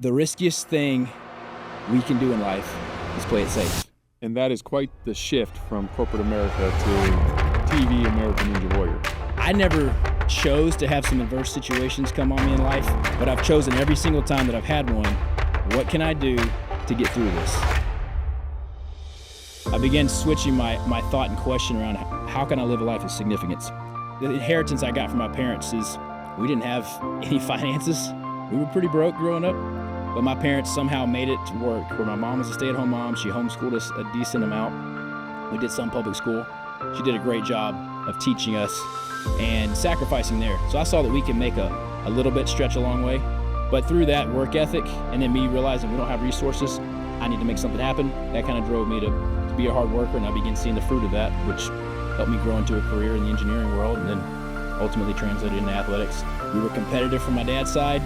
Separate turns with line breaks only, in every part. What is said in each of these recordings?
The riskiest thing we can do in life is play it safe.
And that is quite the shift from corporate America to TV American Ninja Warrior.
I never chose to have some adverse situations come on me in life, but I've chosen every single time that I've had one, what can I do to get through this? I began switching my thought and question around how can I live a life of significance? The inheritance I got from my parents is we didn't have any finances. We were pretty broke growing up, but my parents somehow made it to work where my mom was a stay-at-home mom. She homeschooled us a decent amount. We did some public school. She did a great job of teaching us and sacrificing there. So I saw that we can make a little bit stretch a long way. But through that work ethic and then me realizing we don't have resources, I need to make something happen, that kind of drove me to be a hard worker, and I began seeing the fruit of that, which helped me grow into a career in the engineering world and then ultimately translated into athletics. We were competitive from my dad's side,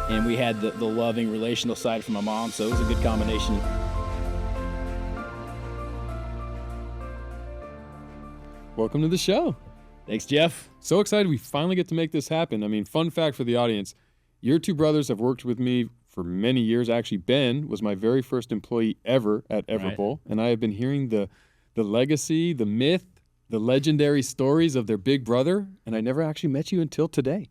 and we had the loving relational side from my mom, so it was a good combination.
Welcome to the show.
Thanks, Jeff.
So excited we finally get to make this happen. I mean, fun fact for the audience, your two brothers have worked with me for many years. Actually, Ben was my very first employee ever at Everbowl, and I have been hearing the legacy, the myth, the legendary stories of their big brother, and I never actually met you until today.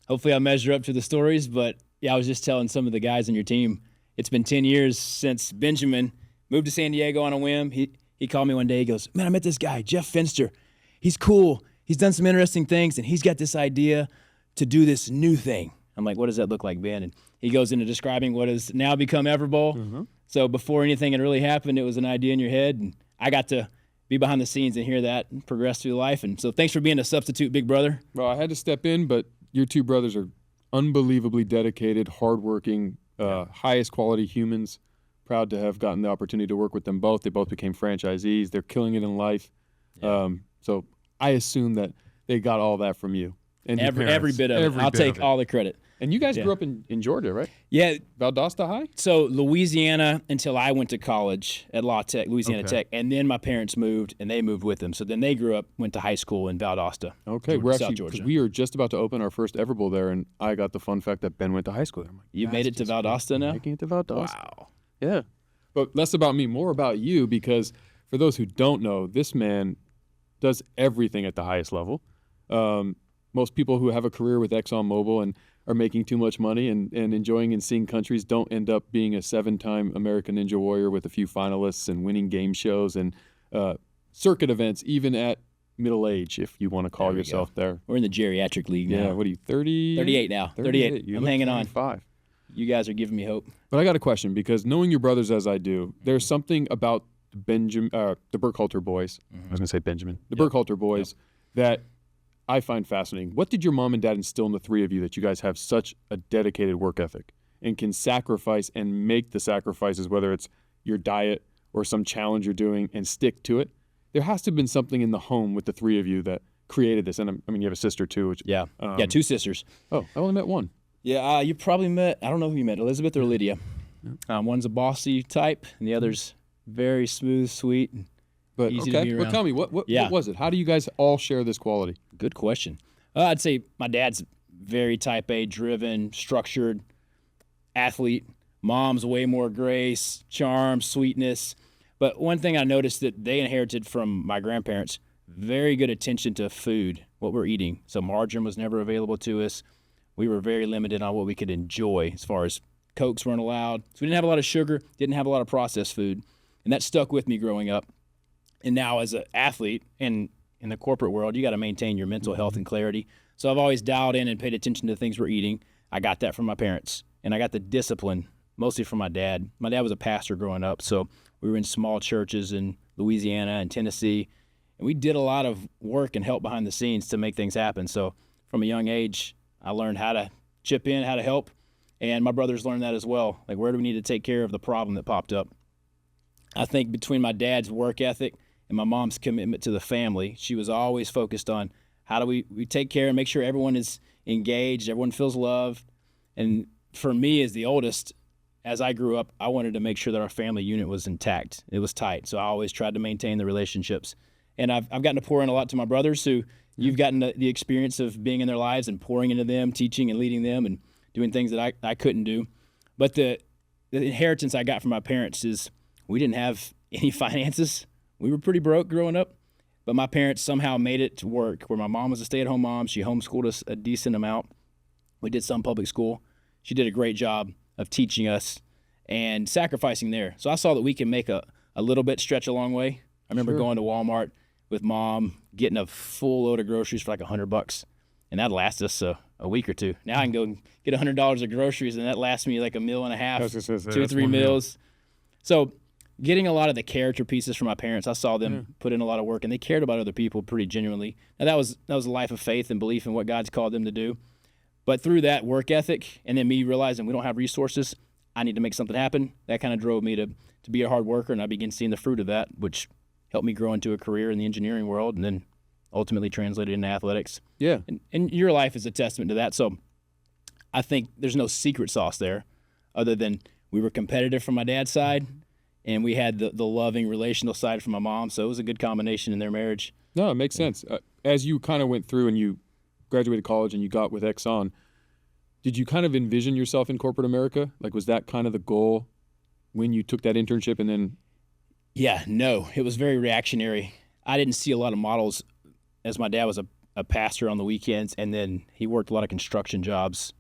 Hopefully I measure up to the stories, but yeah, I was just telling some of the guys on your team, it's been 10 years since Benjamin moved to San Diego on a whim. He called me one day, he goes, man, I met this guy, Jeff Fenster. He's cool. He's done some interesting things, and he's got this idea to do this new thing. I'm like, what does that look like, Ben? And he goes into describing what has now become Everbowl. Mm-hmm. So before anything had really happened, it was an idea in your head, and I got to be behind the scenes and hear that and progress through life. And so thanks for being a substitute big brother.
Well, I had to step in, but your two brothers are unbelievably dedicated, hardworking, highest quality humans. Proud to have gotten the opportunity to work with them both. They both became franchisees. They're killing it in life. Yeah. So I assume that they got all that from you. And
every bit of it. I'll take all the credit.
And you guys grew up in Georgia, right?
Yeah.
Valdosta High?
So Louisiana until I went to college at Louisiana Tech. And then my parents moved, and they moved with them. So then they grew up, went to high school in Valdosta.
Okay. We're actually, because we are just about to open our first Everbowl there, and I got the fun fact that Ben went to high school there. I'm like,
you made it to Valdosta now?
Making it to Valdosta.
Wow.
Yeah. But less about me, more about you, because for those who don't know, this man does everything at the highest level. Most people who have a career with Exxon Mobil and are making too much money and enjoying and seeing countries don't end up being a 7-time American Ninja Warrior with a few finalists and winning game shows and circuit events, even at middle age, if you want to call yourself there.
We're in the geriatric league now.
Yeah, what are you, 30?
38 now. 38. I'm hanging on.
35.
You guys are giving me hope.
But I got a question, because knowing your brothers as I do, there's something about the Burkhalter boys. I was going to say Benjamin. The Burkhalter boys that I find fascinating. What did your mom and dad instill in the three of you that you guys have such a dedicated work ethic and can sacrifice and make the sacrifices, whether it's your diet or some challenge you're doing, and stick to it? There has to have been something in the home with the three of you that created this. And I mean, you have a sister too. Which,
yeah, two sisters.
Oh, I only met one.
Yeah, you probably met, I don't know who you met, Elizabeth or Lydia. One's a bossy type, and the other's very smooth, sweet, and easy to be around.
Well, tell me, what was it? How do you guys all share this quality?
Good question. I'd say my dad's very type A, driven, structured athlete. Mom's way more grace, charm, sweetness. But one thing I noticed that they inherited from my grandparents, very good attention to food, what we're eating. So margarine was never available to us. We were very limited on what we could enjoy as far as Cokes weren't allowed. So we didn't have a lot of sugar, didn't have a lot of processed food. And that stuck with me growing up. And now as an athlete and in the corporate world, you got to maintain your mental health and clarity. So I've always dialed in and paid attention to the things we're eating. I got that from my parents. And I got the discipline mostly from my dad. My dad was a pastor growing up, so we were in small churches in Louisiana and Tennessee. And we did a lot of work and help behind the scenes to make things happen. So from a young age, I learned how to chip in, how to help. And my brothers learned that as well. Like, where do we need to take care of the problem that popped up? I think between my dad's work ethic and my mom's commitment to the family, she was always focused on how do we take care and make sure everyone is engaged, everyone feels loved. And for me as the oldest, as I grew up, I wanted to make sure that our family unit was intact. It was tight. So I always tried to maintain the relationships. And I've gotten to pour in a lot to my brothers who you've gotten the experience of being in their lives and pouring into them, teaching and leading them and doing things that I couldn't do. But the inheritance I got from my parents is we didn't have any finances. We were pretty broke growing up, but my parents somehow made it to work where my mom was a stay-at-home mom. She homeschooled us a decent amount. We did some public school. She did a great job of teaching us and sacrificing there. So I saw that we can make a little bit stretch a long way. I remember going to Walmart with mom, getting a full load of groceries for like $100, and that'd last us a week or two. Now I can go get $100 of groceries, and that lasts me like a meal and a half, 2-3 meals. So getting a lot of the character pieces from my parents, I saw them put in a lot of work, and they cared about other people pretty genuinely. Now that was a life of faith and belief in what God's called them to do. But through that work ethic, and then me realizing we don't have resources, I need to make something happen. That kind of drove me to be a hard worker, and I began seeing the fruit of that, which helped me grow into a career in the engineering world, and then ultimately translated into athletics.
Yeah.
And your life is a testament to that. So I think there's no secret sauce there other than we were competitive from my dad's side, and we had the loving relational side from my mom. So it was a good combination in their marriage.
No, it makes sense. As you kind of went through and you graduated college and you got with Exxon, did you kind of envision yourself in corporate America? Like, was that kind of the goal when you took that internship and then?
Yeah, no, it was very reactionary. I didn't see a lot of models, as my dad was a pastor on the weekends, and then he worked a lot of construction jobs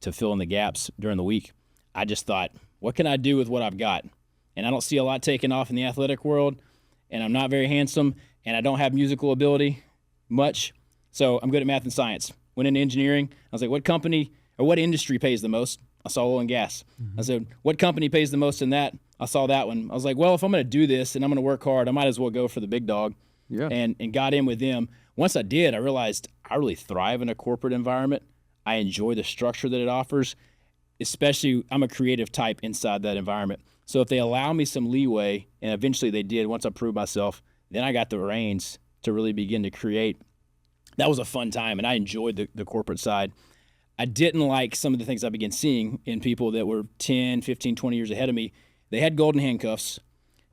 to fill in the gaps during the week. I just thought, what can I do with what I've got? And I don't see a lot taking off in the athletic world, and I'm not very handsome, and I don't have musical ability much, so I'm good at math and science. Went into engineering. I was like, what company or what industry pays the most? I saw oil and gas. I said, what company pays the most in that? I saw that one. I was like, well, if I'm going to do this and I'm going to work hard, I might as well go for the big dog.
Yeah.
And got in with them. Once I did, I realized I really thrive in a corporate environment. I enjoy the structure that it offers, especially I'm a creative type inside that environment. So if they allow me some leeway, and eventually they did once I proved myself, then I got the reins to really begin to create. That was a fun time, and I enjoyed the corporate side. I didn't like some of the things I began seeing in people that were 10, 15, 20 years ahead of me. They had golden handcuffs.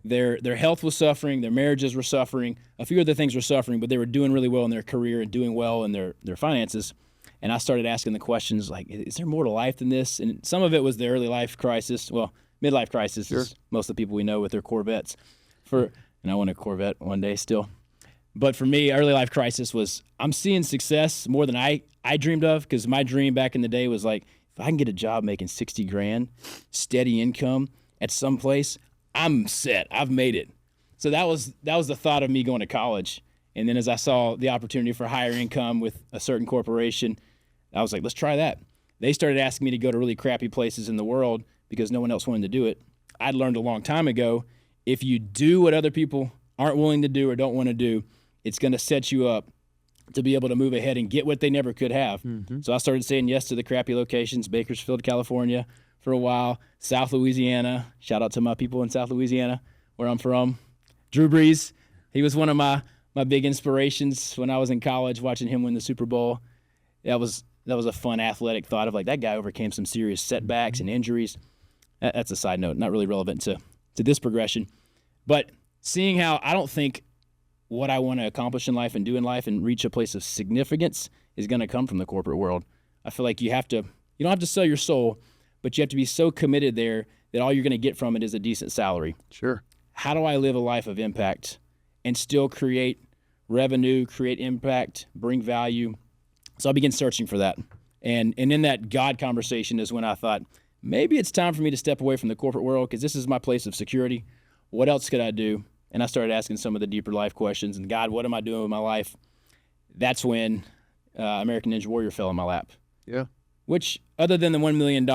Their health was suffering. Their marriages were suffering. A few other things were suffering, but they were doing really well in their career and doing well in their finances. And I started asking the questions like, is there more to life than this? And some of it was the early life crisis. Well, midlife crisis is most of the people we know with their Corvettes. And I want a Corvette one day still. But for me, early life crisis was I'm seeing success more than I dreamed of, because my dream back in the day was like, if I can get a job making $60,000, steady income at some place, I'm set. I've made it. So that was the thought of me going to college. And then as I saw the opportunity for higher income with a certain corporation, I was like, let's try that. They started asking me to go to really crappy places in the world because no one else wanted to do it. I'd learned a long time ago, if you do what other people aren't willing to do or don't want to do, it's going to set you up to be able to move ahead and get what they never could have. Mm-hmm. So I started saying yes to the crappy locations, Bakersfield, California for a while, South Louisiana. Shout out to my people in South Louisiana, where I'm from. Drew Brees, he was one of my big inspirations when I was in college, watching him win the Super Bowl. That was a fun athletic thought of like, that guy overcame some serious setbacks and injuries. That's a side note, not really relevant to this progression. But seeing how I don't think what I want to accomplish in life and do in life and reach a place of significance is going to come from the corporate world. I feel like you don't have to sell your soul, but you have to be so committed there that all you're going to get from it is a decent salary.
Sure.
How do I live a life of impact and still create revenue, create impact, bring value? So I began searching for that. And in that God conversation is when I thought, maybe it's time for me to step away from the corporate world because this is my place of security. What else could I do? And I started asking some of the deeper life questions. And God, what am I doing with my life? That's when American Ninja Warrior fell in my lap.
Yeah.
Which, other than the $1 million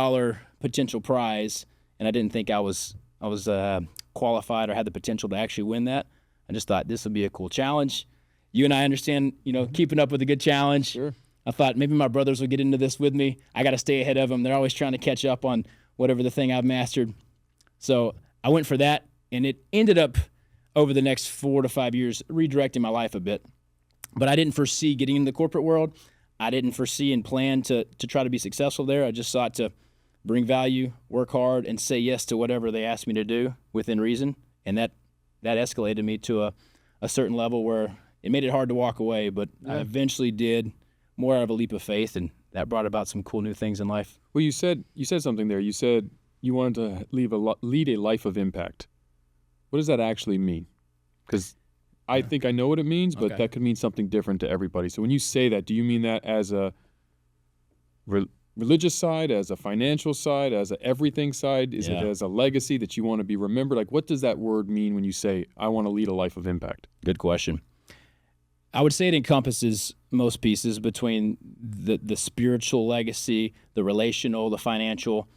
potential prize, and I didn't think I was qualified or had the potential to actually win that, I just thought this would be a cool challenge. You and I understand, keeping up with a good challenge.
Sure.
I thought maybe my brothers will get into this with me. I got to stay ahead of them. They're always trying to catch up on whatever the thing I've mastered. So I went for that, and it ended up over the next 4 to 5 years redirecting my life a bit. But I didn't foresee getting into the corporate world. I didn't foresee and plan to try to be successful there. I just sought to bring value, work hard, and say yes to whatever they asked me to do within reason. And that escalated me to a certain level where it made it hard to walk away, but I eventually did, more out of a leap of faith, and that brought about some cool new things in life.
Well, you said something there. You said you wanted to lead a life of impact. What does that actually mean? Because I think I know what it means, but that could mean something different to everybody. So when you say that, do you mean that as a religious side, as a financial side, as a everything side? Is it as a legacy that you want to be remembered? Like, what does that word mean when you say, I want to lead a life of impact?
Good question. I would say it encompasses most pieces between the spiritual legacy, the relational, the financial.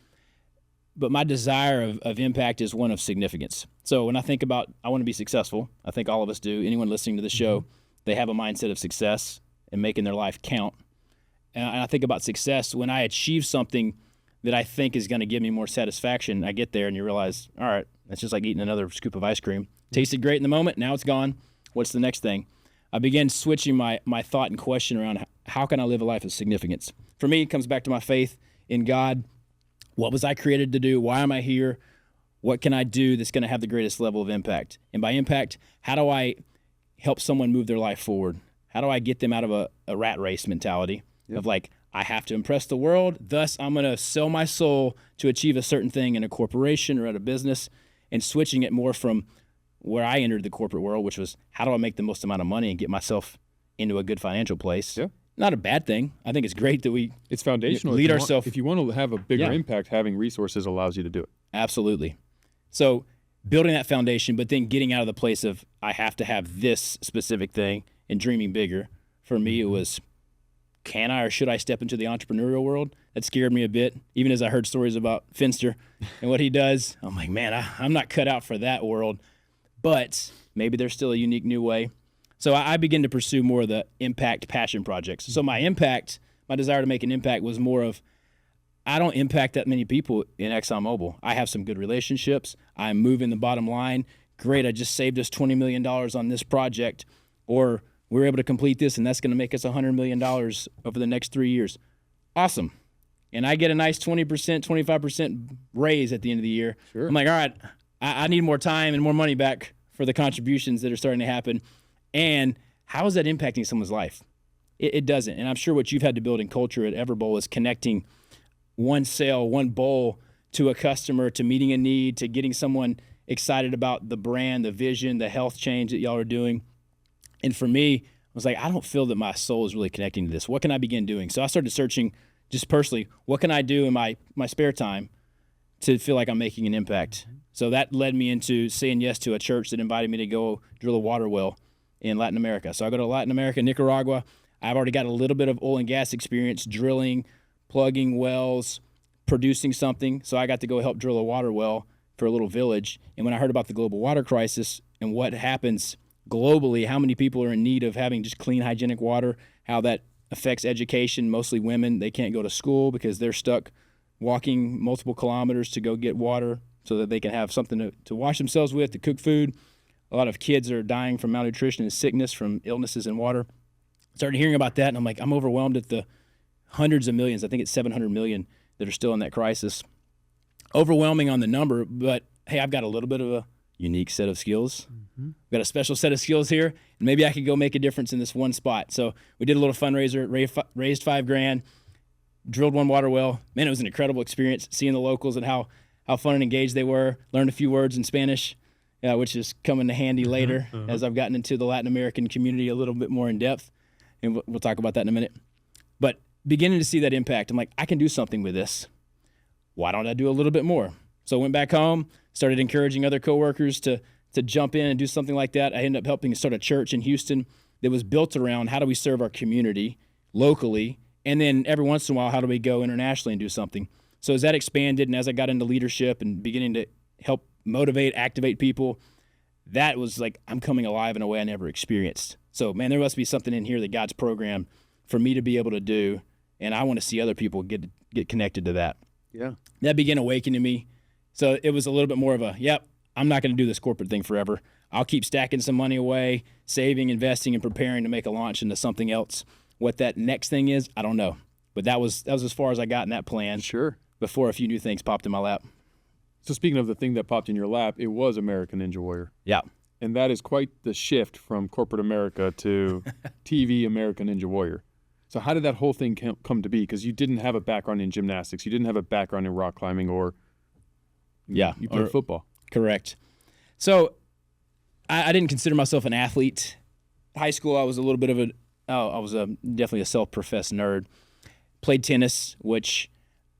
But my desire of impact is one of significance. So when I think about, I want to be successful, I think all of us do. Anyone listening to the show, they have a mindset of success and making their life count. And I think about success when I achieve something that I think is going to give me more satisfaction. I get there and you realize, all right, that's just like eating another scoop of ice cream. Tasted great in the moment, now it's gone. What's the next thing? I began switching my thought and question around how can I live a life of significance? For me, it comes back to my faith in God. What was I created to do? Why am I here? What can I do that's going to have the greatest level of impact? And by impact, how do I help someone move their life forward? How do I get them out of a rat race mentality of like, I have to impress the world, thus I'm going to sell my soul to achieve a certain thing in a corporation or at a business, and switching it more from where I entered the corporate world, which was how do I make the most amount of money and get myself into a good financial place? Yeah. Not a bad thing. I think it's great that
it's foundational.
Lead ourselves.
If you want to have a bigger impact, having resources allows you to do it.
Absolutely. So building that foundation, but then getting out of the place of I have to have this specific thing and dreaming bigger. For me, it was, can I or should I step into the entrepreneurial world? That scared me a bit. Even as I heard stories about Fenster and what he does, I'm like, man, I'm not cut out for that world. But maybe there's still a unique new way. So I began to pursue more of the impact passion projects. So my desire to make an impact was more of, I don't impact that many people in ExxonMobil. I have some good relationships. I'm moving the bottom line. Great, I just saved us $20 million on this project. Or we're able to complete this, and that's going to make us $100 million over the next 3 years. Awesome. And I get a nice 20%, 25% raise at the end of the year. Sure. I'm like, all right, I need more time and more money back for the contributions that are starting to happen. And how is that impacting someone's life? It doesn't. And I'm sure what you've had to build in culture at Everbowl is connecting one sale, one bowl to a customer, to meeting a need, to getting someone excited about the brand, the vision, the health change that y'all are doing. And for me, I was like, I don't feel that my soul is really connecting to this. What can I begin doing? So I started searching just personally, what can I do in my spare time to feel like I'm making an impact? So that led me into saying yes to a church that invited me to go drill a water well in Latin America. So I go to Latin America, Nicaragua. I've already got a little bit of oil and gas experience drilling, plugging wells, producing something. So I got to go help drill a water well for a little village. And when I heard about the global water crisis and what happens globally, how many people are in need of having just clean, hygienic water, how that affects education, mostly women. They can't go to school because they're stuck walking multiple kilometers to go get water so that they can have something to wash themselves with, to cook food. A lot of kids are dying from malnutrition and sickness from illnesses in water. Started hearing about that, and I'm like, I'm overwhelmed at the hundreds of millions. I think it's 700 million that are still in that crisis. Overwhelming on the number, but hey, I've got a little bit of a unique set of skills. Mm-hmm. I've got a special set of skills here, and maybe I could go make a difference in this one spot. So we did a little fundraiser, raised $5,000, drilled one water well. Man, it was an incredible experience seeing the locals and how fun and engaged they were. Learned a few words in Spanish, which is coming to handy later as I've gotten into the Latin American community a little bit more in depth. And we'll talk about that in a minute. But beginning to see that impact, I'm like, I can do something with this. Why don't I do a little bit more? So I went back home, started encouraging other coworkers to jump in and do something like that. I ended up helping start a church in Houston that was built around how do we serve our community locally, and then every once in a while, how do we go internationally and do something? So as that expanded and as I got into leadership and beginning to help motivate, activate people, that was like I'm coming alive in a way I never experienced. So, man, there must be something in here that God's programmed for me to be able to do, and I want to see other people get connected to that.
Yeah.
That began awakening me. So it was a little bit more of a, I'm not going to do this corporate thing forever. I'll keep stacking some money away, saving, investing, and preparing to make a launch into something else. What that next thing is, I don't know. But that was as far as I got in that plan.
Sure.
Before a few new things popped in my lap.
So speaking of the thing that popped in your lap, it was American Ninja Warrior.
Yeah.
And that is quite the shift from corporate America to TV American Ninja Warrior. So how did that whole thing come to be? Because you didn't have a background in gymnastics. You didn't have a background in rock climbing or
Yeah.
You played football.
Correct. So I didn't consider myself an athlete. High school, I was a little bit of definitely a self-professed nerd. Played tennis, which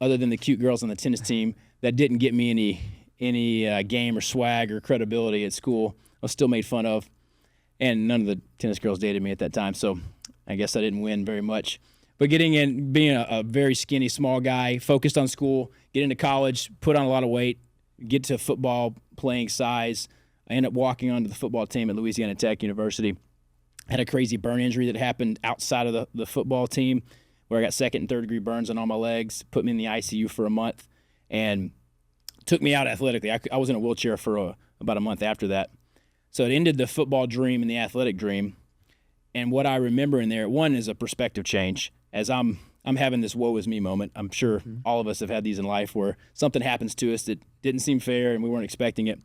other than the cute girls on the tennis team, that didn't get me any game or swag or credibility at school. I was still made fun of, and none of the tennis girls dated me at that time, so I guess I didn't win very much. But getting in, being a very skinny, small guy, focused on school, get into college, put on a lot of weight, get to football playing size. I ended up walking onto the football team at Louisiana Tech University. Had a crazy burn injury that happened outside of the football team where I got second and third degree burns on all my legs, put me in the ICU for a month, and took me out athletically. I was in a wheelchair for about a month after that. So it ended the football dream and the athletic dream. And what I remember in there, one is a perspective change. As I'm having this woe is me moment. I'm sure all of us have had these in life where something happens to us that didn't seem fair and we weren't expecting it.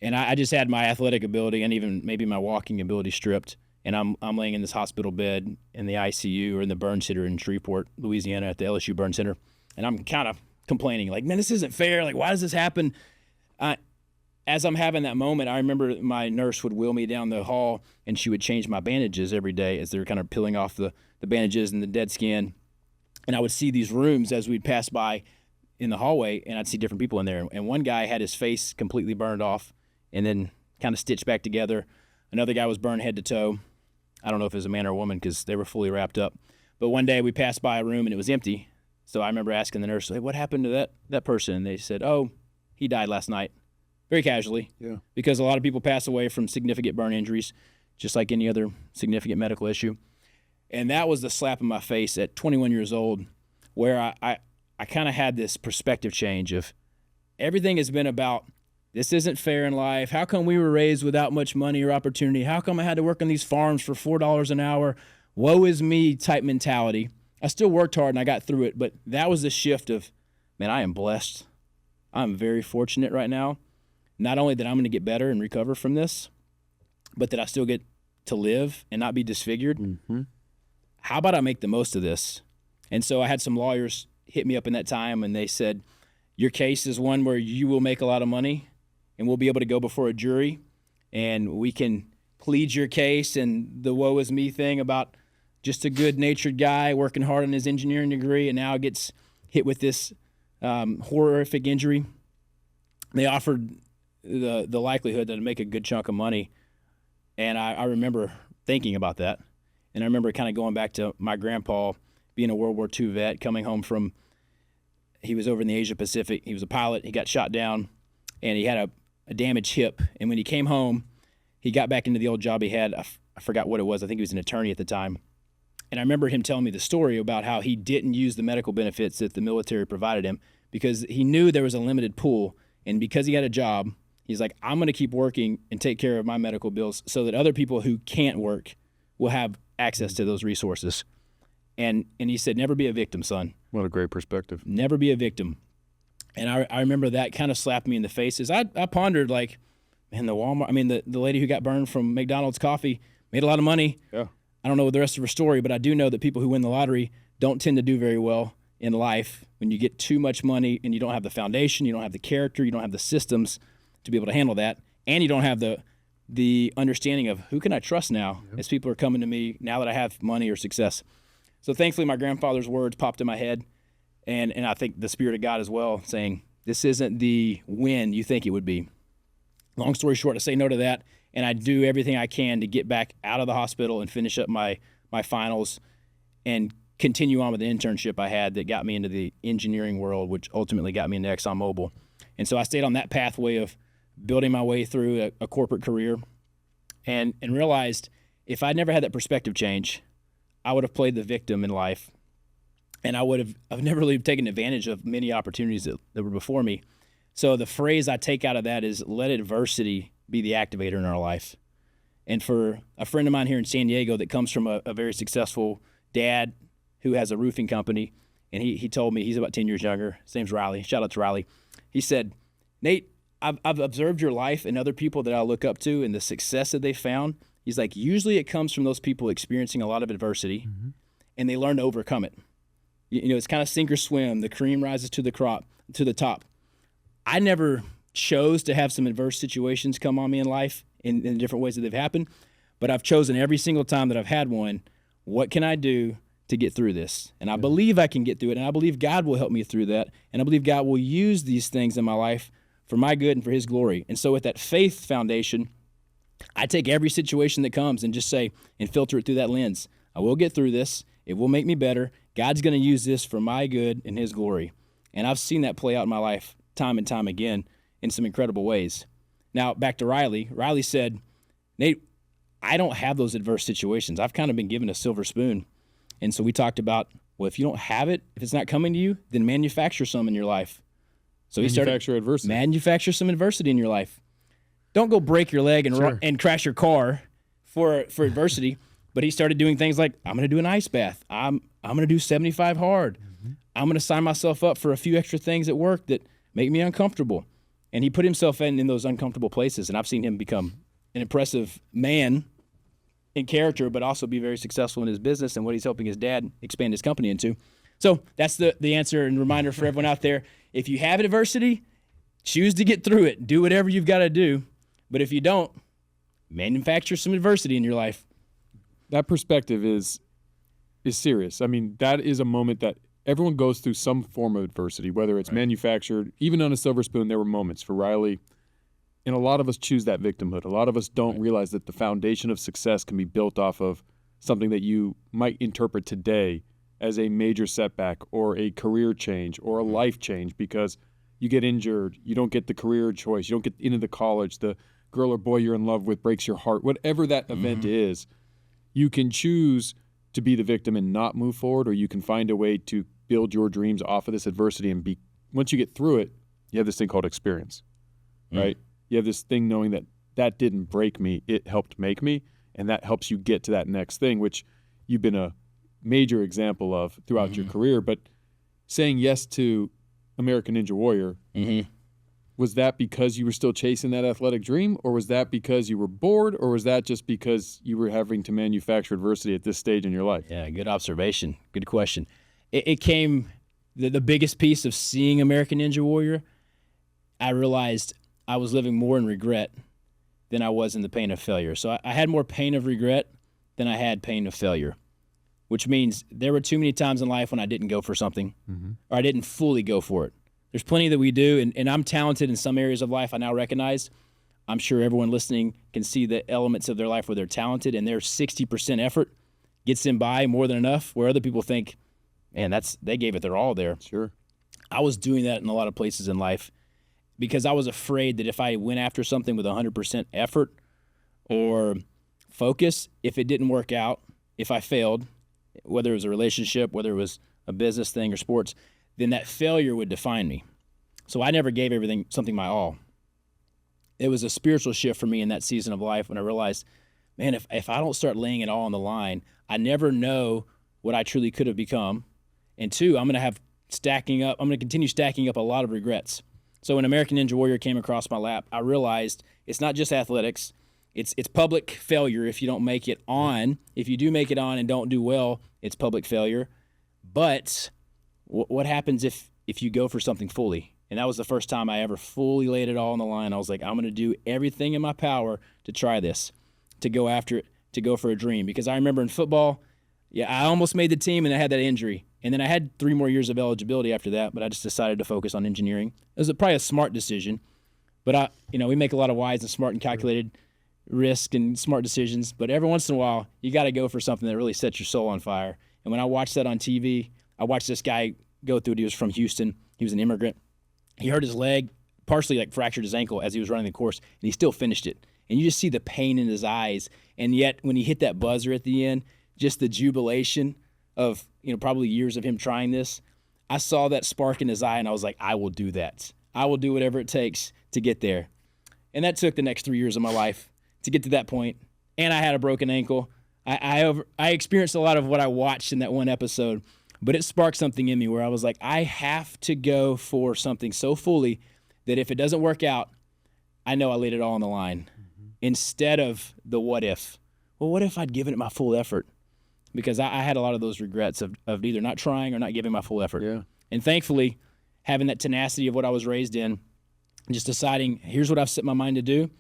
And I just had my athletic ability and even maybe my walking ability stripped. And I'm laying in this hospital bed in the ICU or in the burn center in Shreveport, Louisiana at the LSU Burn Center. And I'm kind of complaining, like, man, this isn't fair. Like, why does this happen? As I'm having that moment, I remember my nurse would wheel me down the hall and she would change my bandages every day as they were kind of peeling off the bandages and the dead skin. And I would see these rooms as we'd pass by in the hallway, and I'd see different people in there. And one guy had his face completely burned off and then kind of stitched back together. Another guy was burned head to toe. I don't know if it was a man or a woman because they were fully wrapped up. But one day we passed by a room and it was empty. So I remember asking the nurse, hey, what happened to that person? And they said, oh, he died last night. Very casually. Yeah. Because a lot of people pass away from significant burn injuries, just like any other significant medical issue. And that was the slap in my face at 21 years old where I kind of had this perspective change of everything has been about this isn't fair in life. How come we were raised without much money or opportunity? How come I had to work on these farms for $4 an hour? Woe is me type mentality. I still worked hard and I got through it, but that was the shift of, man, I am blessed. I'm very fortunate right now. Not only that I'm going to get better and recover from this, but that I still get to live and not be disfigured. Mm-hmm. How about I make the most of this? And so I had some lawyers hit me up in that time and they said, your case is one where you will make a lot of money and we'll be able to go before a jury and we can plead your case and the woe is me thing about just a good-natured guy working hard on his engineering degree and now gets hit with this horrific injury. They offered the likelihood that I'd make a good chunk of money. And I remember thinking about that. And I remember kind of going back to my grandpa being a World War II vet, coming home from, he was over in the Asia Pacific. He was a pilot. He got shot down, and he had a damaged hip. And when he came home, he got back into the old job he had. I forgot what it was. I think he was an attorney at the time. And I remember him telling me the story about how he didn't use the medical benefits that the military provided him because he knew there was a limited pool. And because he had a job, he's like, I'm going to keep working and take care of my medical bills so that other people who can't work will have access to those resources. And he said, never be a victim, son.
What a great perspective.
Never be a victim. And I remember that kind of slapped me in the face as I pondered, like, man, the lady who got burned from McDonald's coffee made a lot of money. Yeah. I don't know the rest of her story, but I do know that people who win the lottery don't tend to do very well in life when you get too much money and you don't have the foundation, you don't have the character, you don't have the systems to be able to handle that, and you don't have the understanding of who can I trust now as people are coming to me now that I have money or success. So thankfully my grandfather's words popped in my head, and I think the Spirit of God as well, saying this isn't the win you think it would be. Long story short, I say no to that, and I do everything I can to get back out of the hospital and finish up my finals and continue on with the internship I had that got me into the engineering world, which ultimately got me into Exxon Mobil. And so I stayed on that pathway of building my way through a corporate career and realized if I'd never had that perspective change, I would have played the victim in life, and I've never really taken advantage of many opportunities that were before me. So the phrase I take out of that is let adversity be the activator in our life. And for a friend of mine here in San Diego that comes from a very successful dad who has a roofing company, and he told me, he's about 10 years younger, his name's Riley, shout out to Riley. He said, Nate, I've observed your life and other people that I look up to and the success that they found. He's like, usually it comes from those people experiencing a lot of adversity, and they learn to overcome it. You know, it's kind of sink or swim. The cream rises to the top. I never chose to have some adverse situations come on me in life in different ways that they've happened, but I've chosen every single time that I've had one, what can I do to get through this? And I believe I can get through it, and I believe God will help me through that, and I believe God will use these things in my life for my good and for his glory. And so with that faith foundation, I take every situation that comes and just say and filter it through that lens. I will get through this. It will make me better. God's going to use this for my good and his glory. And I've seen that play out in my life time and time again in some incredible ways. Now, back to Riley. Riley said, Nate, I don't have those adverse situations. I've kind of been given a silver spoon. And so we talked about, well, if you don't have it, if it's not coming to you, then manufacture some in your life. So he started manufacture some adversity in your life. Don't go break your leg and crash your car for adversity. But he started doing things like, I'm going to do an ice bath. I'm going to do 75 hard. Mm-hmm. I'm going to sign myself up for a few extra things at work that make me uncomfortable. And he put himself in those uncomfortable places. And I've seen him become an impressive man in character, but also be very successful in his business and what he's helping his dad expand his company into. So that's the answer and reminder for everyone out there. If you have adversity, choose to get through it. Do whatever you've got to do. But if you don't, manufacture some adversity in your life.
That perspective is serious. I mean, that is a moment that everyone goes through some form of adversity, whether it's manufactured, even on a silver spoon. There were moments for Riley, and a lot of us choose that victimhood. A lot of us don't realize that the foundation of success can be built off of something that you might interpret today as a major setback or a career change or a life change because you get injured, you don't get the career choice, you don't get into the college, the girl or boy you're in love with breaks your heart, whatever that event is. You can choose to be the victim and not move forward, or you can find a way to build your dreams off of this adversity and be. Once you get through it, you have this thing called experience, right? You have this thing knowing that didn't break me, it helped make me, and that helps you get to that next thing, which you've been a major example of throughout your career. But saying yes to American Ninja Warrior, was that because you were still chasing that athletic dream, or was that because you were bored, or was that just because you were having to manufacture adversity at this stage in your life?
Yeah, good observation. Good question. It came, the biggest piece of seeing American Ninja Warrior, I realized I was living more in regret than I was in the pain of failure. So I had more pain of regret than I had pain of failure, which means there were too many times in life when I didn't go for something or I didn't fully go for it. There's plenty that we do, and I'm talented in some areas of life I now recognize. I'm sure everyone listening can see the elements of their life where they're talented, and their 60% effort gets them by more than enough, where other people think, man, they gave it their all there.
Sure.
I was doing that in a lot of places in life because I was afraid that if I went after something with 100% effort or focus, if it didn't work out, if I failed, whether it was a relationship, whether it was a business thing or sports, then that failure would define me. So I never gave something my all. It was a spiritual shift for me in that season of life when I realized, man, if I don't start laying it all on the line, I never know what I truly could have become. And two, I'm going to continue stacking up a lot of regrets. So when American Ninja Warrior came across my lap, I realized it's not just athletics. It's public failure if you don't make it on. If you do make it on and don't do well, it's public failure. But what happens if you go for something fully? And that was the first time I ever fully laid it all on the line. I was like, I'm going to do everything in my power to try this, to go after it, to go for a dream. Because I remember in football, I almost made the team and I had that injury. And then I had 3 more years of eligibility after that, but I just decided to focus on engineering. It was probably a smart decision. But we make a lot of wise and smart and calculated risk and smart decisions. But every once in a while, you got to go for something that really sets your soul on fire. And when I watched that on TV, I watched this guy go through it. He was from Houston. He was an immigrant. He hurt his leg, partially fractured his ankle as he was running the course, and he still finished it. And you just see the pain in his eyes. And yet, when he hit that buzzer at the end, just the jubilation of probably years of him trying this, I saw that spark in his eye, and I was like, I will do that. I will do whatever it takes to get there. And that took the next 3 years of my life to get to that point. And I had a broken ankle. I experienced a lot of what I watched in that one episode. But it sparked something in me where I was like, I have to go for something so fully that if it doesn't work out, I know I laid it all on the line. Instead of the what if. Well, what if I'd given it my full effort? Because I had a lot of those regrets of either not trying or not giving my full effort.
Yeah.
And thankfully, having that tenacity of what I was raised in, just deciding, here's what I've set my mind to do.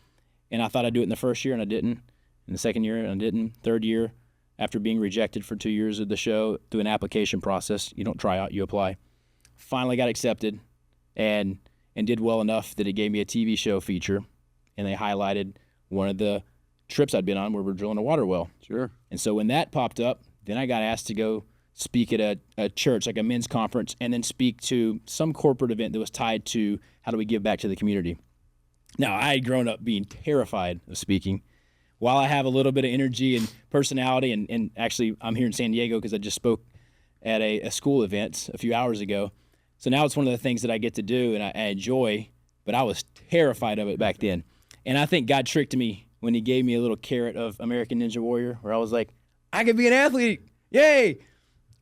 And I thought I'd do it in the first year, and I didn't. In the second year, and I didn't. Third year, after being rejected for 2 years of the show through an application process, you don't try out, you apply. Finally got accepted and did well enough that it gave me a TV show feature, and they highlighted one of the trips I'd been on where we're drilling a water well.
Sure.
And so when that popped up, then I got asked to go speak at a church, like a men's conference, and then speak to some corporate event that was tied to how do we give back to the community. Now, I had grown up being terrified of speaking. While I have a little bit of energy and personality, and actually I'm here in San Diego because I just spoke at a school event a few hours ago. So now it's one of the things that I get to do and I enjoy, but I was terrified of it back then. And I think God tricked me when he gave me a little carrot of American Ninja Warrior, where I was like, I could be an athlete. Yay!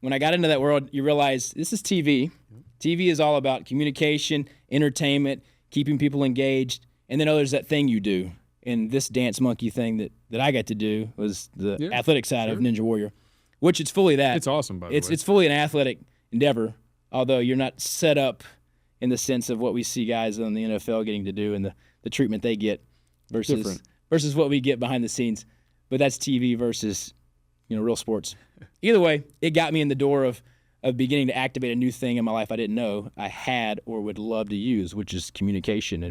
When I got into that world, you realize this is TV. TV is all about communication, entertainment, keeping people engaged, and then there's that thing you do. And this dance monkey thing that I got to do was the athletic side of Ninja Warrior, which it's fully that.
It's awesome, by the way.
It's fully an athletic endeavor, although you're not set up in the sense of what we see guys on the NFL getting to do and the treatment they get versus what we get behind the scenes. But that's TV versus, real sports. Either way, it got me in the door of beginning to activate a new thing in my life I didn't know I had or would love to use, which is communication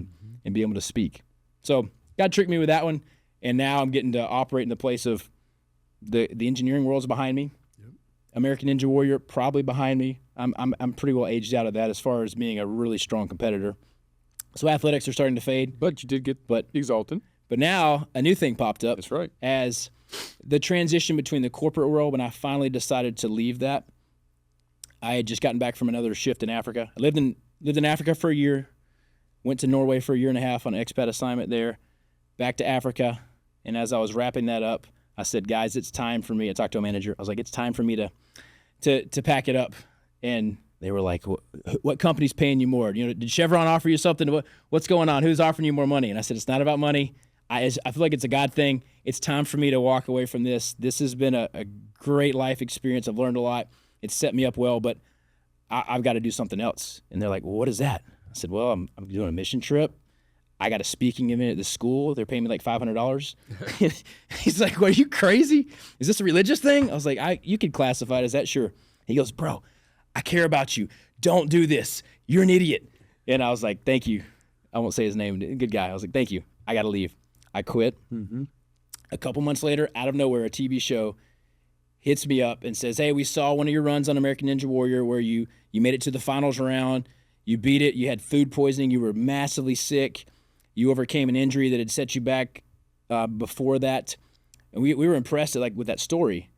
and be able to speak. So God tricked me with that one, and now I'm getting to operate in the place of the engineering world's behind me. Yep. American Ninja Warrior probably behind me. I'm pretty well aged out of that as far as being a really strong competitor. So athletics are starting to fade.
But you did get exalted.
But now a new thing popped up.
That's right.
As the transition between the corporate world, when I finally decided to leave that, I had just gotten back from another shift in Africa. I lived in Africa for a year, went to Norway for a year and a half on an expat assignment there. Back to Africa, and as I was wrapping that up, I said, guys, it's time for me. I talked to a manager. I was like, it's time for me to pack it up. And they were like, what company's paying you more? Did Chevron offer you something? What's going on? Who's offering you more money? And I said, it's not about money. I feel like it's a God thing. It's time for me to walk away from this. This has been a great life experience. I've learned a lot. It's set me up well, but I've got to do something else. And they're like, well, what is that? I said, well, I'm doing a mission trip. I got a speaking event at the school. They're paying me like $500. He's like, "What, are you crazy? Is this a religious thing?" I was like, you could classify it as that, sure. He goes, "Bro, I care about you. Don't do this. You're an idiot." And I was like, "Thank you." I won't say his name. Good guy. I was like, "Thank you. I got to leave." I quit. Mm-hmm. A couple months later, out of nowhere, a TV show hits me up and says, "Hey, we saw one of your runs on American Ninja Warrior where you made it to the finals round. You beat it. You had food poisoning. You were massively sick. You overcame an injury that had set you back before that." And we were impressed with that story.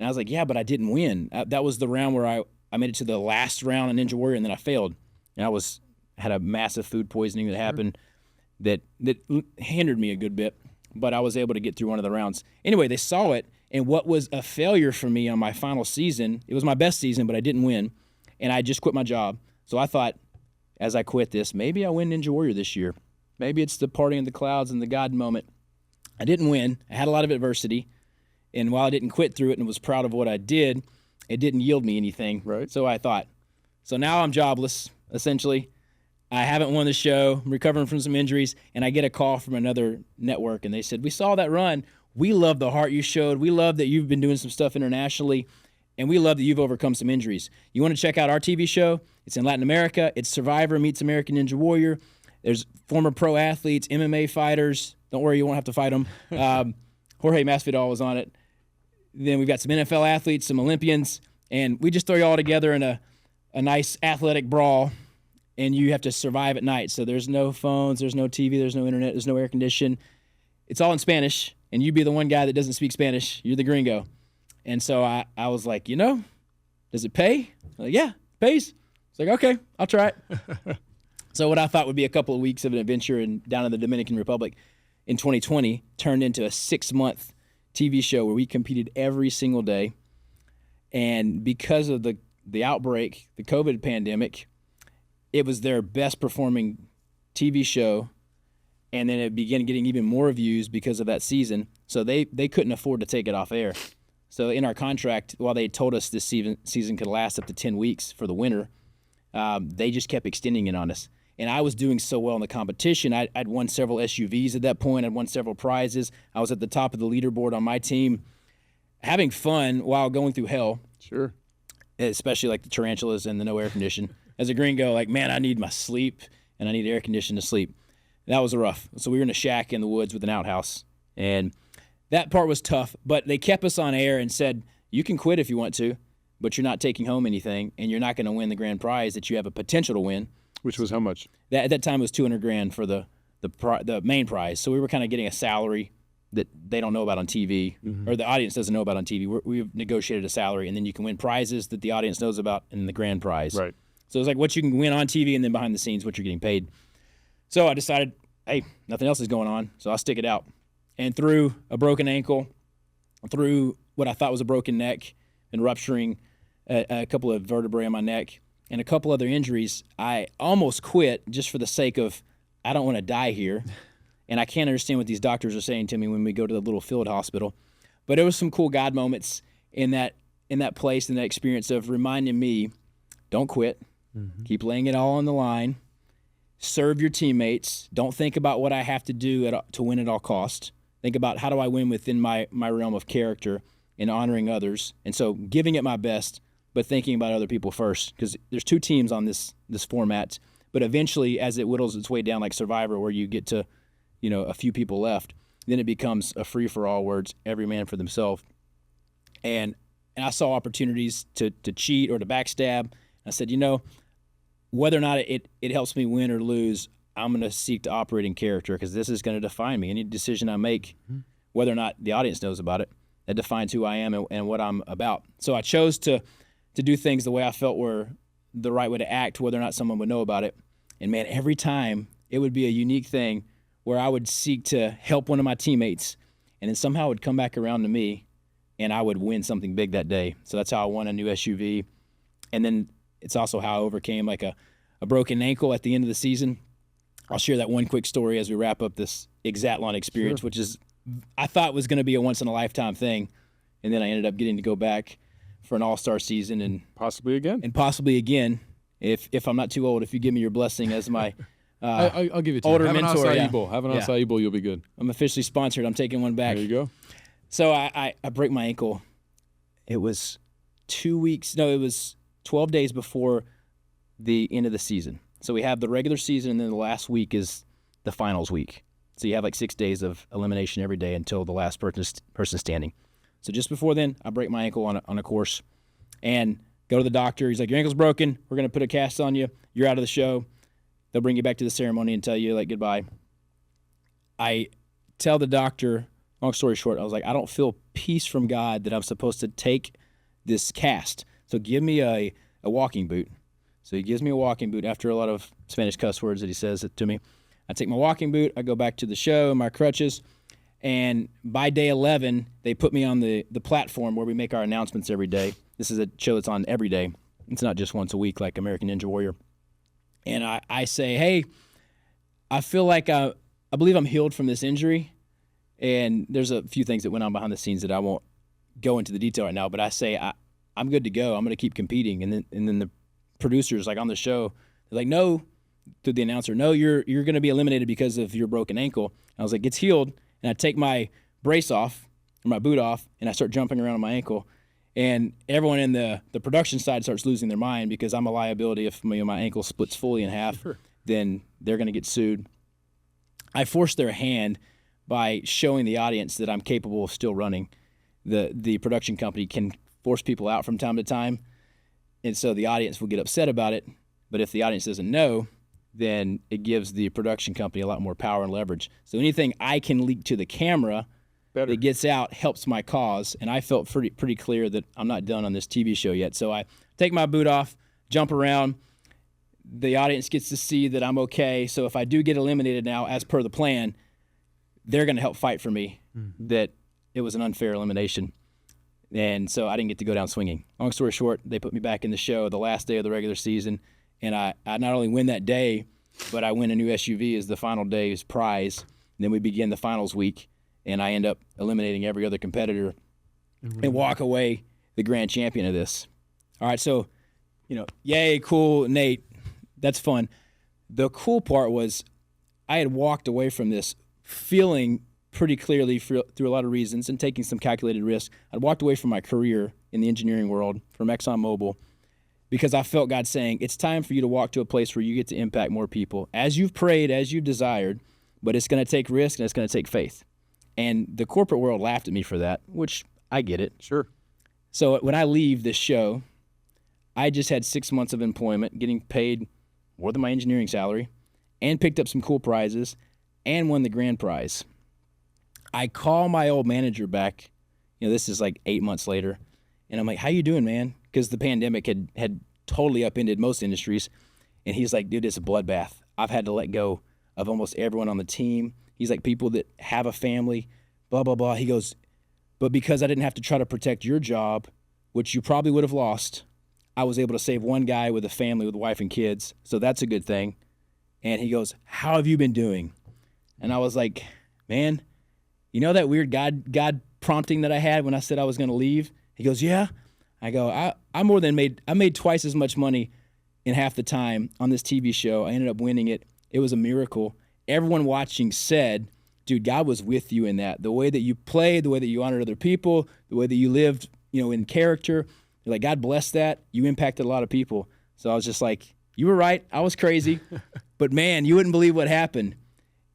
And I was like, "Yeah, but I didn't win. That was the round where I made it to the last round on Ninja Warrior, and then I failed. And I had a massive food poisoning that happened that hindered me a good bit. But I was able to get through one of the rounds. Anyway, they saw it, and what was a failure for me on my final season, it was my best season, but I didn't win. And I just quit my job. So I thought, as I quit this, maybe I win Ninja Warrior this year. Maybe it's the party in the clouds and the God moment. I didn't win. I had a lot of adversity. And while I didn't quit through it and was proud of what I did, it didn't yield me anything.
Right.
So I thought. So now I'm jobless, essentially. I haven't won the show. I'm recovering from some injuries. And I get a call from another network. And they said, "We saw that run. We love the heart you showed. We love that you've been doing some stuff internationally. And we love that you've overcome some injuries. You want to check out our TV show? It's in Latin America. It's Survivor meets American Ninja Warrior. There's former pro athletes, MMA fighters. Don't worry, you won't have to fight them. Jorge Masvidal was on it. Then we've got some NFL athletes, some Olympians, and we just throw you all together in a nice athletic brawl, and you have to survive at night. So there's no phones, there's no TV, there's no internet, there's no air condition. It's all in Spanish, and you be the one guy that doesn't speak Spanish. You're the gringo." And so I was like, does it pay? Like, "Yeah, it pays." It's like, "Okay, I'll try it." So what I thought would be a couple of weeks of an adventure down in the Dominican Republic in 2020 turned into a 6-month TV show where we competed every single day. And because of the outbreak, the COVID pandemic, it was their best performing TV show. And then it began getting even more views because of that season. So they couldn't afford to take it off air. So in our contract, while they told us this season could last up to 10 weeks for the winter, they just kept extending it on us. And I was doing so well in the competition. I'd won several SUVs at that point. I'd won several prizes. I was at the top of the leaderboard on my team, having fun while going through hell.
Sure.
Especially like the tarantulas and the no air condition. As a gringo, like, man, I need my sleep and I need air condition to sleep. That was rough. So we were in a shack in the woods with an outhouse. And that part was tough. But they kept us on air and said, you can quit if you want to, but you're not taking home anything and you're not going to win the grand prize that you have a potential to win.
Which was how much?
At that time, it was $200,000 for the main prize. So we were kind of getting a salary that they don't know about on TV, or the audience doesn't know about on TV. We've negotiated a salary, and then you can win prizes that the audience knows about in the grand prize.
Right.
So it's like what you can win on TV, and then behind the scenes, what you're getting paid. So I decided, hey, nothing else is going on, so I'll stick it out. And through a broken ankle, through what I thought was a broken neck, and rupturing a couple of vertebrae on my neck, and a couple other injuries, I almost quit just for the sake of, I don't want to die here. And I can't understand what these doctors are saying to me when we go to the little field hospital. But there was some cool God moments in that place, in that experience of reminding me, don't quit. Keep laying it all on the line. Serve your teammates. Don't think about what I have to do to win at all costs. Think about how do I win within my realm of character and honoring others. And so giving it my best, but thinking about other people first. Because there's 2 teams on this format. But eventually, as it whittles its way down like Survivor, where you get to a few people left, then it becomes a free-for-all where it's every man for themselves. And I saw opportunities to cheat or to backstab. I said, whether or not it helps me win or lose, I'm going to seek to operate in character because this is going to define me. Any decision I make, whether or not the audience knows about it, that defines who I am and what I'm about. So I chose to do things the way I felt were the right way to act, whether or not someone would know about it. And, man, every time it would be a unique thing where I would seek to help one of my teammates, and then somehow it would come back around to me, and I would win something big that day. So that's how I won a new SUV. And then it's also how I overcame like a broken ankle at the end of the season. I'll share that one quick story as we wrap up this Exatlon experience, which is I thought was going to be a once-in-a-lifetime thing, and then I ended up getting to go back for an all-star season and
possibly again.
If I'm not too old, if you give me your blessing as my
I'll give it to
older
you. Have
mentor.
An acai bowl. Have an acai bowl. You'll be good.
I'm officially sponsored. I'm taking one back.
There you go.
So I break my ankle. It was 2 weeks. No, it was 12 days before the end of the season. So we have the regular season, and then the last week is the finals week. So you have like 6 days of elimination every day until the last person standing. So just before then, I break my ankle on a course and go to the doctor. He's like, your ankle's broken. We're going to put a cast on you. You're out of the show. They'll bring you back to the ceremony and tell you, like, goodbye. I tell the doctor, long story short, I was like, I don't feel peace from God that I'm supposed to take this cast. So give me a walking boot. So he gives me a walking boot after a lot of Spanish cuss words that he says to me. I take my walking boot. I go back to the show, my crutches. And by day 11, they put me on the platform where we make our announcements every day. This is a show that's on every day. It's not just once a week like American Ninja Warrior. And I say, hey, I feel like I believe I'm healed from this injury. And there's a few things that went on behind the scenes that I won't go into the detail right now. But I say, I'm good to go. I'm going to keep competing. And then the producers, like on the show, they're like, no, to the announcer, no, you're going to be eliminated because of your broken ankle. I was like, it's healed. And I take my brace off, or my boot off, and I start jumping around on my ankle. And everyone in the production side starts losing their mind because I'm a liability. If my ankle splits fully in half, then they're going to get sued. I force their hand by showing the audience that I'm capable of still running. The production company can force people out from time to time, and so the audience will get upset about it. But if the audience doesn't know, then it gives the production company a lot more power and leverage. So anything I can leak to the camera that gets out helps my cause, and I felt pretty clear that I'm not done on this TV show yet. So I take my boot off, jump around. The audience gets to see that I'm okay. So if I do get eliminated now, as per the plan, they're going to help fight for me that it was an unfair elimination. And so I didn't get to go down swinging. Long story short, they put me back in the show the last day of the regular season, and I not only win that day, but I win a new SUV as the final day's prize. And then we begin the finals week, and I end up eliminating every other competitor and walk away the grand champion of this. All right, so, yay, cool, Nate. That's fun. the cool part was I had walked away from this feeling pretty clearly through a lot of reasons and taking some calculated risks. I'd walked away from my career in the engineering world from ExxonMobil because I felt God saying, it's time for you to walk to a place where you get to impact more people as you've prayed, as you've desired, but it's going to take risk and it's going to take faith. And the corporate world laughed at me for that, which I get it.
Sure.
So when I leave this show, I just had 6 months of employment, getting paid more than my engineering salary, and picked up some cool prizes and won the grand prize. I call my old manager back, this is like 8 months later, and I'm like, how you doing, man? Because the pandemic had totally upended most industries. And he's like, dude, it's a bloodbath. I've had to let go of almost everyone on the team. He's like, people that have a family, blah, blah, blah. He goes, but because I didn't have to try to protect your job, which you probably would have lost, I was able to save one guy with a family with a wife and kids. So that's a good thing. And he goes, how have you been doing? And I was like, man, you know that weird God prompting that I had when I said I was going to leave? He goes, yeah. I go, I made twice as much money in half the time on this TV show. I ended up winning it. It was a miracle. Everyone watching said, dude, God was with you in that. The way that you played, the way that you honored other people, the way that you lived, in character. You're like, God bless that. You impacted a lot of people. So I was just like, you were right. I was crazy. But man, you wouldn't believe what happened.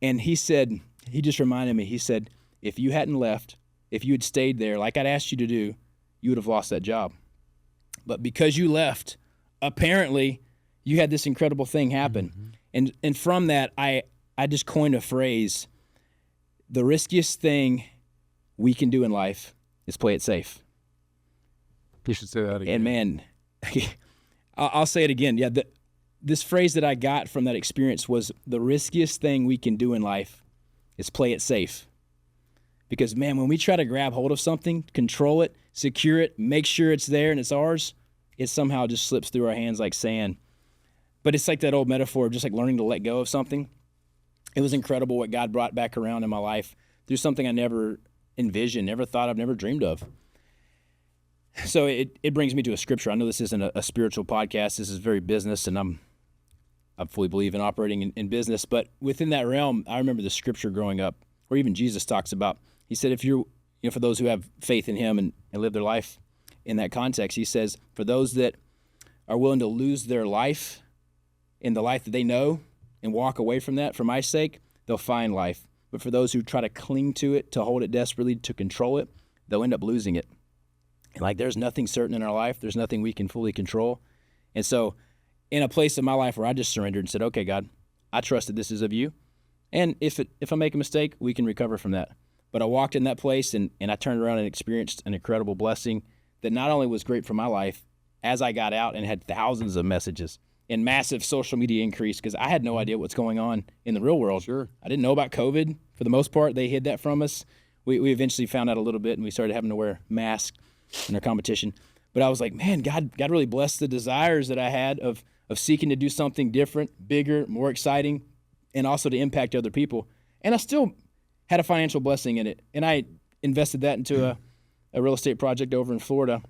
And he just reminded me, he said, if you hadn't left, if you had stayed there like I'd asked you to do, you would have lost that job. But because you left, apparently you had this incredible thing happen. Mm-hmm. And from that, I just coined a phrase, the riskiest thing we can do in life is play it safe.
You should say that again.
And man, I'll say it again. Yeah, this phrase that I got from that experience was the riskiest thing we can do in life is play it safe. Because man, when we try to grab hold of something, control it, secure it, make sure it's there and it's ours, it somehow just slips through our hands like sand. But it's like that old metaphor of just like learning to let go of something. It was incredible what God brought back around in my life through something I never envisioned, never thought of, never dreamed of. So it brings me to a scripture. I know this isn't a spiritual podcast. This is very business, and I fully believe in operating in business. But within that realm, I remember the scripture growing up, or even Jesus talks about. He said, if you're, for those who have faith in him and live their life in that context, he says, for those that are willing to lose their life in the life that they know and walk away from that for my sake, they'll find life. But for those who try to cling to it, to hold it desperately, to control it, they'll end up losing it. And like there's nothing certain in our life. There's nothing we can fully control. And so in a place in my life where I just surrendered and said, okay, God, I trust that this is of you. And if I make a mistake, we can recover from that. But I walked in that place and I turned around and experienced an incredible blessing that not only was great for my life, as I got out and had thousands of messages and massive social media increase because I had no idea what's going on in the real world.
Sure.
I didn't know about COVID. For the most part, they hid that from us. We eventually found out a little bit and we started having to wear masks in our competition. But I was like, man, God really blessed the desires that I had of seeking to do something different, bigger, more exciting, and also to impact other people. And I still had a financial blessing in it. And I invested that into a real estate project over in Florida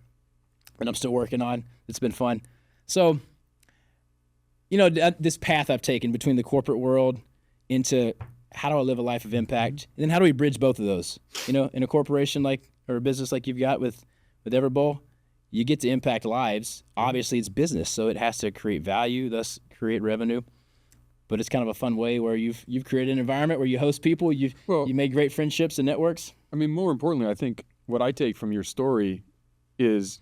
that I'm still working on. It's been fun. So, this path I've taken between the corporate world into how do I live a life of impact? And then how do we bridge both of those? In a corporation or a business like you've got with Everbowl, you get to impact lives. Obviously, it's business, so it has to create value, thus create revenue. But it's kind of a fun way where you've created an environment where you host people, you made great friendships and networks.
I mean, more importantly, I think what I take from your story is,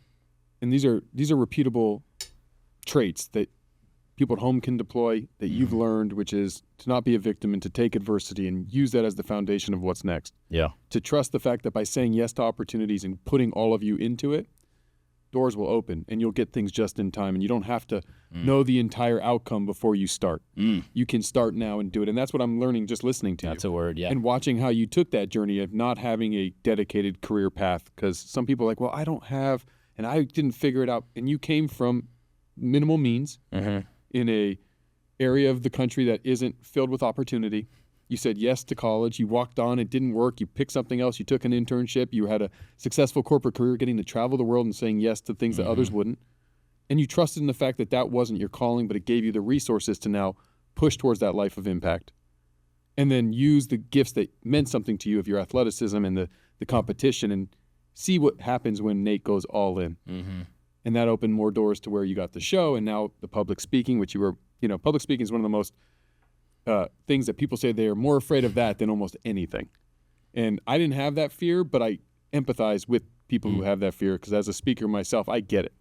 and these are repeatable traits that people at home can deploy that you've learned, which is to not be a victim and to take adversity and use that as the foundation of what's next.
Yeah.
To trust the fact that by saying yes to opportunities and putting all of you into it, doors will open and you'll get things just in time and you don't have to know the entire outcome before you start. You can start now and do it. And that's what I'm learning just listening to you.
That's a word, yeah.
And watching how you took that journey of not having a dedicated career path, because some people are like, well, I don't have, and I didn't figure it out. And you came from minimal means in a area of the country that isn't filled with opportunity. You said yes to college. You walked on. It didn't work. You picked something else. You took an internship. You had a successful corporate career, getting to travel the world and saying yes to things that others wouldn't. And you trusted in the fact that that wasn't your calling, but it gave you the resources to now push towards that life of impact, and then use the gifts that meant something to you of your athleticism and the competition, and see what happens when Nate goes all in.
Mm-hmm.
And that opened more doors to where you got the show, and now the public speaking, which you were, public speaking is one of the most things that people say they are more afraid of that than almost anything. And I didn't have that fear, but I empathize with people who have that fear, because as a speaker myself, I get it.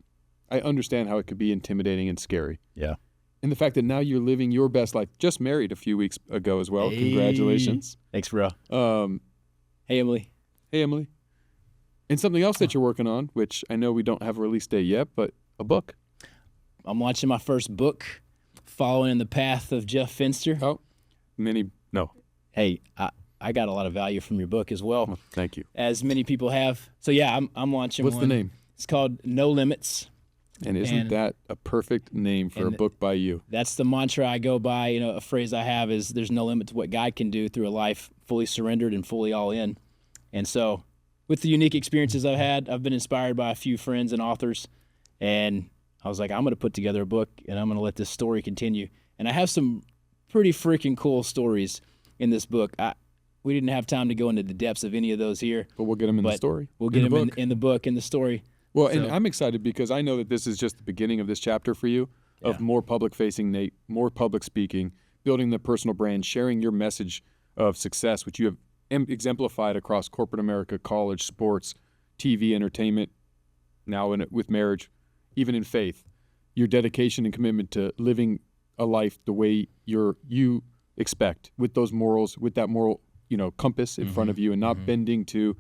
I understand how it could be intimidating and scary.
Yeah.
And the fact that now you're living your best life, just married a few weeks ago as well.
Hey.
Congratulations.
Thanks, bro. Hey, Emily.
Hey, Emily. And something else that you're working on, which I know we don't have a release date yet, but a book.
I'm launching my first book, following in the path of Jeff Fenster.
Oh, no.
Hey, I got a lot of value from your book as well.
Thank you.
As many people have. So yeah, I'm launching
What's
one.
the name?
It's called No Limits.
And isn't that a perfect name for a book by you?
That's the mantra I go by. A phrase I have is there's no limit to what God can do through a life fully surrendered and fully all in. And so with the unique experiences I've had, I've been inspired by a few friends and authors. And I was like, I'm going to put together a book, and I'm going to let this story continue. And I have some pretty freaking cool stories in this book. We didn't have time to go into the depths of any of those here.
But we'll get them in the story.
We'll get them in the book, in the story.
Well, and I'm excited because I know that this is just the beginning of this chapter for you, of more public-facing Nate, more public speaking, building the personal brand, sharing your message of success, which you have exemplified across corporate America, college, sports, TV, entertainment, now with marriage, even in faith. Your dedication and commitment to living a life the way you expect, with those morals, with that moral compass in front of you, and not bending to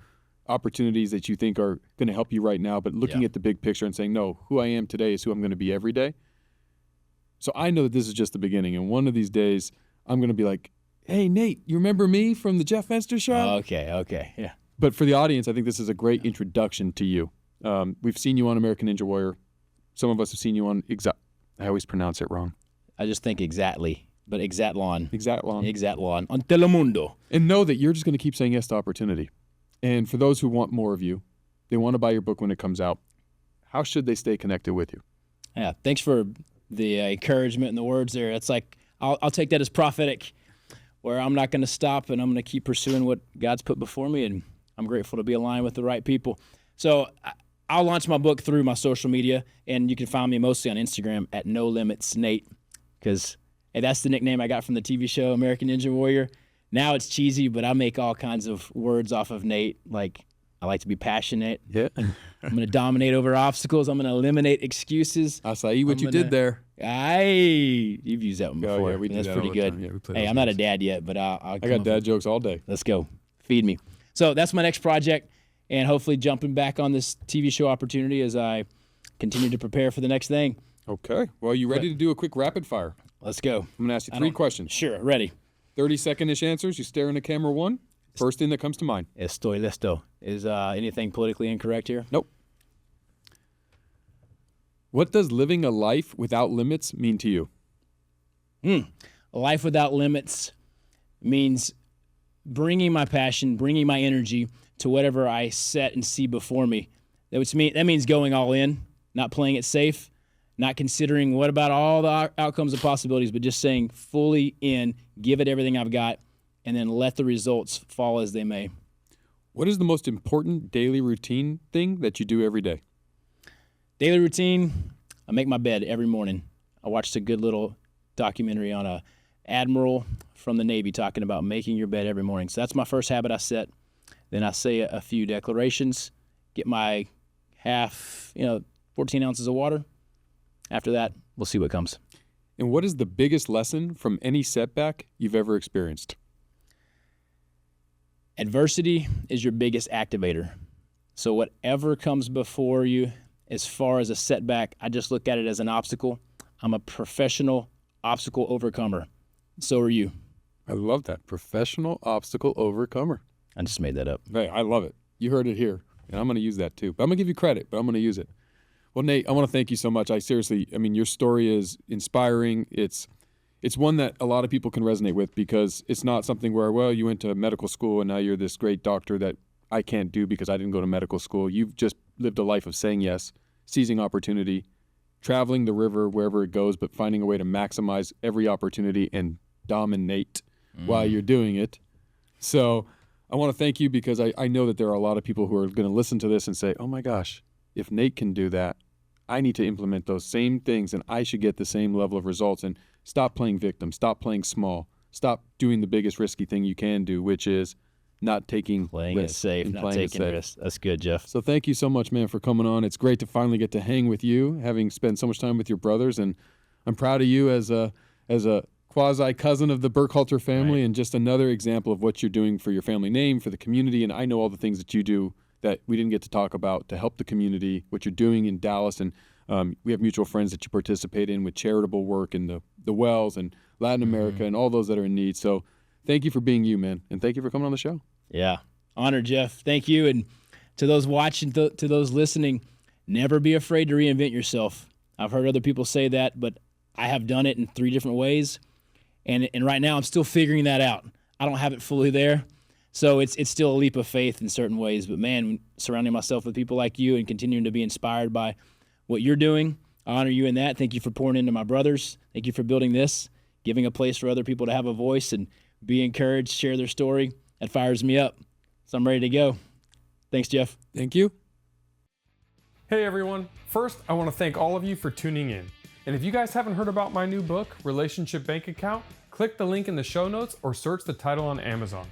opportunities that you think are going to help you right now, but looking at the big picture and saying, no, who I am today is who I'm going to be every day. So I know that this is just the beginning, and one of these days I'm going to be like, hey, Nate, you remember me from the Jeff Fenster show?
Okay, yeah.
But for the audience, I think this is a great introduction to you. We've seen you on American Ninja Warrior. Some of us have seen you on I always pronounce it wrong.
I just think exactly, but Exatlon.
Exatlon.
On Telemundo.
And know that you're just going to keep saying yes to opportunity. And for those who want more of you, they want to buy your book when it comes out, how should they stay connected with you?
Yeah, thanks for the encouragement and the words there. It's like, I'll take that as prophetic, where I'm not going to stop, and I'm going to keep pursuing what God's put before me, and I'm grateful to be aligned with the right people. So I'll launch my book through my social media, and you can find me mostly on Instagram at No Limits Nate, because that's the nickname I got from the TV show American Ninja Warrior. Now it's cheesy, but I make all kinds of words off of Nate. Like, I like to be passionate.
Yeah.
I'm going to dominate over obstacles. I'm going to eliminate excuses.
Acai, what you did there.
You've used that one before.
Oh, yeah, we do
That's
that
pretty
all the
good.
time. Yeah, we play
Hey,
those
I'm not a
games.
dad yet, but I'll
I got dad jokes all day.
Let's go. Feed me. So that's my next project, and hopefully jumping back on this TV show opportunity as I continue to prepare for the next thing.
Okay. Well, you ready to do a quick rapid fire?
Let's go.
I'm going to ask you 3 questions.
Sure, ready.
30-second-ish answers. You stare in the camera one. First thing that comes to mind.
Estoy listo. Is anything politically incorrect here?
Nope. What does living a life without limits mean to you?
A life without limits means bringing my passion, bringing my energy to whatever I set and see before me. That means going all in, not playing it safe, not considering what about all the outcomes and possibilities, but just saying fully in, give it everything I've got, and then let the results fall as they may.
What is the most important daily routine thing that you do every day?
Daily routine, I make my bed every morning. I watched a good little documentary on a admiral from the Navy talking about making your bed every morning. So that's my first habit I set. Then I say a few declarations, get my 14 ounces of water. After that, we'll see what comes.
And what is the biggest lesson from any setback you've ever experienced?
Adversity is your biggest activator. So whatever comes before you, as far as a setback, I just look at it as an obstacle. I'm a professional obstacle overcomer. So are you.
I love that. Professional obstacle overcomer.
I just made that up.
Hey, I love it. You heard it here. And I'm going to use that too. But I'm going to give you credit, but I'm going to use it. Well, Nate, I want to thank you so much. Your story is inspiring. It's one that a lot of people can resonate with, because it's not something where, well, you went to medical school and now you're this great doctor that I can't do because I didn't go to medical school. You've just lived a life of saying yes, seizing opportunity, traveling the river wherever it goes, but finding a way to maximize every opportunity and dominate while you're doing it. So I want to thank you, because I know that there are a lot of people who are going to listen to this and say, oh my gosh, if Nate can do that, I need to implement those same things and I should get the same level of results. And stop playing victim, stop playing small, stop doing the biggest risky thing you can do, which is not taking
playing
risks
it safe, not taking risks. That's good, Jeff.
So thank you so much, man, for coming on. It's great to finally get to hang with you, having spent so much time with your brothers, and I'm proud of you as a quasi cousin of the Burkhalter family, and just another example of what you're doing for your family name, for the community. And I know all the things that you do that we didn't get to talk about to help the community, what you're doing in Dallas, and we have mutual friends that you participate in with charitable work in the Wells and Latin America and all those that are in need. So thank you for being you, man, and thank you for coming on the show.
Yeah. Honored, Jeff. Thank you. And to those watching, to those listening, never be afraid to reinvent yourself. I've heard other people say that, but I have done it in 3 different ways. And right now I'm still figuring that out. I don't have it fully there. So it's still a leap of faith in certain ways. But, man, surrounding myself with people like you and continuing to be inspired by what you're doing, I honor you in that. Thank you for pouring into my brothers. Thank you for building this, giving a place for other people to have a voice and be encouraged, share their story. That fires me up. So I'm ready to go. Thanks, Jeff.
Thank you.
Hey everyone. First, I want to thank all of you for tuning in. And if you guys haven't heard about my new book, Relationship Bank Account, click the link in the show notes or search the title on Amazon.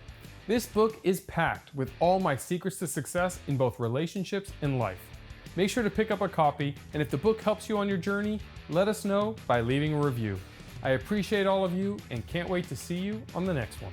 This book is packed with all my secrets to success in both relationships and life. Make sure to pick up a copy, and if the book helps you on your journey, let us know by leaving a review. I appreciate all of you and can't wait to see you on the next one.